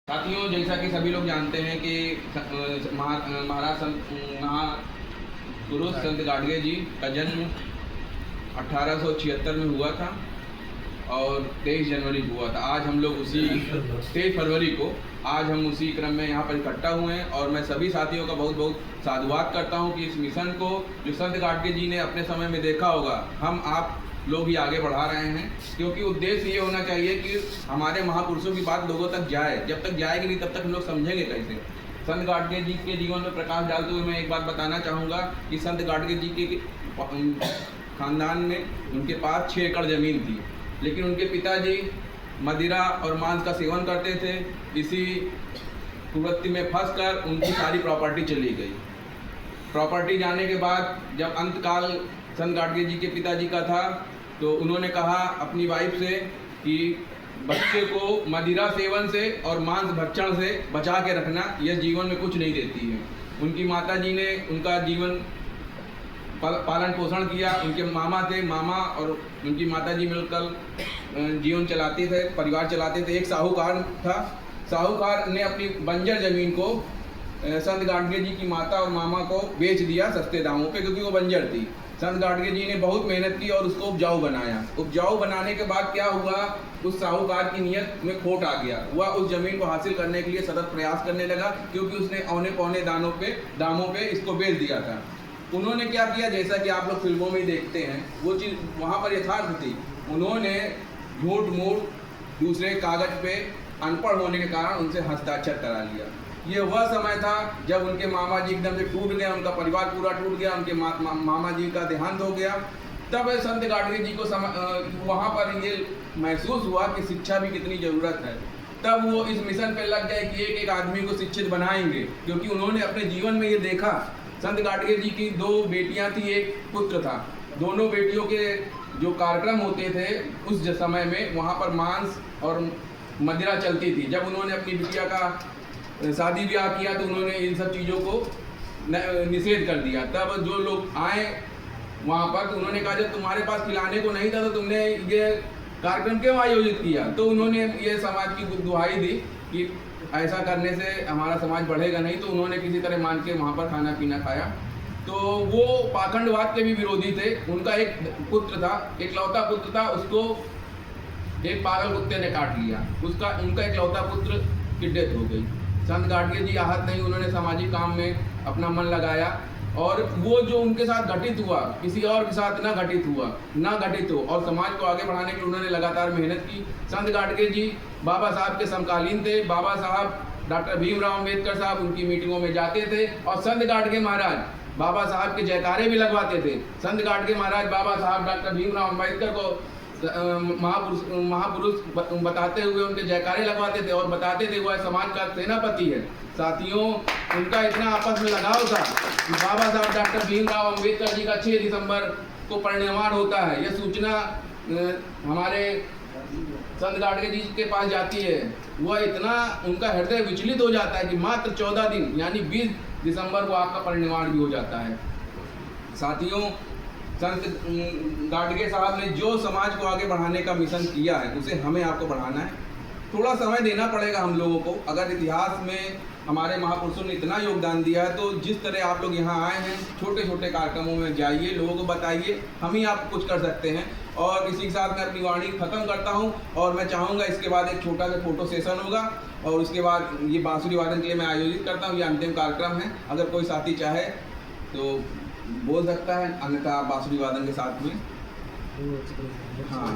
साथियों, जैसा कि सभी लोग जानते हैं कि महाराज महापुरुष संत गाडगे जी का जन्म 1876 में हुआ था और 23 जनवरी को हुआ था। आज हम लोग उसी 23 फरवरी को आज हम उसी क्रम में यहाँ पर इकट्ठा हुए हैं और मैं सभी साथियों का बहुत बहुत साधुवाद करता हूँ कि इस मिशन को जो संत गाडगे जी ने अपने समय में देखा होगा, हम आप लोग ही आगे बढ़ा रहे हैं, क्योंकि उद्देश्य ये होना चाहिए कि हमारे महापुरुषों की बात लोगों तक जाए। जब तक जाएगी नहीं तब तक हम लोग समझेंगे कैसे। संत गाडगे जी के जीवन में प्रकाश डालते हुए मैं एक बात बताना चाहूँगा कि संत गाडगे जी के खानदान में उनके पास 6 एकड़ ज़मीन थी, लेकिन उनके पिताजी मदिरा और मांस का सेवन करते थे। इसी कुवृत्ति में फंसकर उनकी सारी प्रॉपर्टी चली गई। प्रॉपर्टी जाने के बाद जब अंतकाल संत गाडगे जी के पिताजी का था तो उन्होंने कहा अपनी वाइफ से कि बच्चे को मदिरा सेवन से और मांस भक्षण से बचा के रखना, यह जीवन में कुछ नहीं देती है। उनकी माता जी ने उनका जीवन पालन पोषण किया। उनके मामा थे, मामा और उनकी माता जी मिलकर जीवन चलाते थे, परिवार चलाते थे। एक साहूकार था, साहूकार ने अपनी बंजर ज़मीन को संत गाडगे जी की माता और मामा को बेच दिया सस्ते दामों पे, क्योंकि वो बंजर थी। संत गाडगे जी ने बहुत मेहनत की और उसको उपजाऊ बनाया। उपजाऊ बनाने के बाद क्या हुआ, उस साहूकार की नीयत में खोट आ गया। वह उस ज़मीन को हासिल करने के लिए सतत प्रयास करने लगा, क्योंकि उसने औने पौने दामों पे इसको बेच दिया था। उन्होंने क्या किया, जैसा कि आप लोग फिल्मों में देखते हैं, वो चीज़ वहाँ पर यथार्थ थी। उन्होंने झूठ मूठ दूसरे कागज़ पे अनपढ़ होने के कारण उनसे हस्ताक्षर करा लिया। ये वह समय था जब उनके मामा जी एकदम से टूट गया, उनका परिवार पूरा टूट गया, उनके मामा जी का देहांत हो गया। तब संत गाडगे जी को वहाँ पर ये महसूस हुआ कि शिक्षा भी कितनी ज़रूरत है। तब वो इस मिशन पे लग गए कि एक एक आदमी को शिक्षित बनाएंगे, क्योंकि उन्होंने अपने जीवन में ये देखा। संत गाडगे जी की 2 बेटियां थी, एक पुत्र था। दोनों बेटियों के जो कार्यक्रम होते थे उस समय में वहाँ पर मांस और मदिरा चलती थी। जब उन्होंने अपनी बिटिया का शादी ब्याह किया तो उन्होंने इन सब चीज़ों को निषेध कर दिया। तब जो लोग आए वहाँ पर तो उन्होंने कहा जब तुम्हारे पास खिलाने को नहीं था तो तुमने ये कार्यक्रम क्यों आयोजित किया। तो उन्होंने ये समाज की दुहाई दी कि ऐसा करने से हमारा समाज बढ़ेगा नहीं। तो उन्होंने किसी तरह मान के वहाँ पर खाना पीना खाया। तो वो पाखंडवाद के भी विरोधी थे। उनका एक पुत्र था, इकलौता पुत्र था, उसको एक पागल कुत्ते ने काट लिया। उनका इकलौता पुत्र की डेथ हो गई। संत गाडगे जी आहत नहीं, उन्होंने सामाजिक काम में अपना मन लगाया और वो जो उनके साथ घटित हुआ किसी और के साथ ना घटित हो और समाज को आगे बढ़ाने के लिए उन्होंने लगातार मेहनत की। संत गाडगे जी बाबा साहब के समकालीन थे। बाबा साहब डॉक्टर भीमराव अम्बेडकर साहब उनकी मीटिंगों में जाते थे और संत गाडगे महाराज बाबा साहब के जयकारे भी लगवाते थे। संत गाडगे महाराज बाबा साहब डॉक्टर भीमराव अम्बेडकर को महापुरुष बताते हुए उनके जयकारे लगवाते थे और बताते थे वह समाज का सेनापति है। साथियों, उनका इतना आपस में लगाव था कि बाबा साहब डॉक्टर भीमराव अम्बेडकर जी का 6 दिसंबर को परिनिर्वाण होता है। यह सूचना हमारे संत गाडगे जी के पास जाती है। वह इतना उनका हृदय विचलित हो जाता है कि मात्र 14 दिन यानी 20 दिसंबर को आपका परिनिर्वाण भी हो जाता है। साथियों, संत गाडगे साहब ने जो समाज को आगे बढ़ाने का मिशन किया है उसे हमें आपको बढ़ाना है। थोड़ा समय देना पड़ेगा हम लोगों को। अगर इतिहास में हमारे महापुरुषों ने इतना योगदान दिया है तो जिस तरह आप लोग यहाँ आए हैं, छोटे छोटे कार्यक्रमों में जाइए, लोगों को बताइए, हम ही आप कुछ कर सकते हैं। और इसी के साथ मैं अपनी वाणी ख़त्म करता हूँ और मैं चाहूँगा इसके बाद एक छोटा सा फोटो सेशन होगा और उसके बाद ये बांसुरी वादन के लिए मैं आयोजित करता हूँ। ये अंतिम कार्यक्रम है। अगर कोई साथी चाहे तो बोल सकता है, अन्यथा बांसुरी वादन के साथ में। हाँ।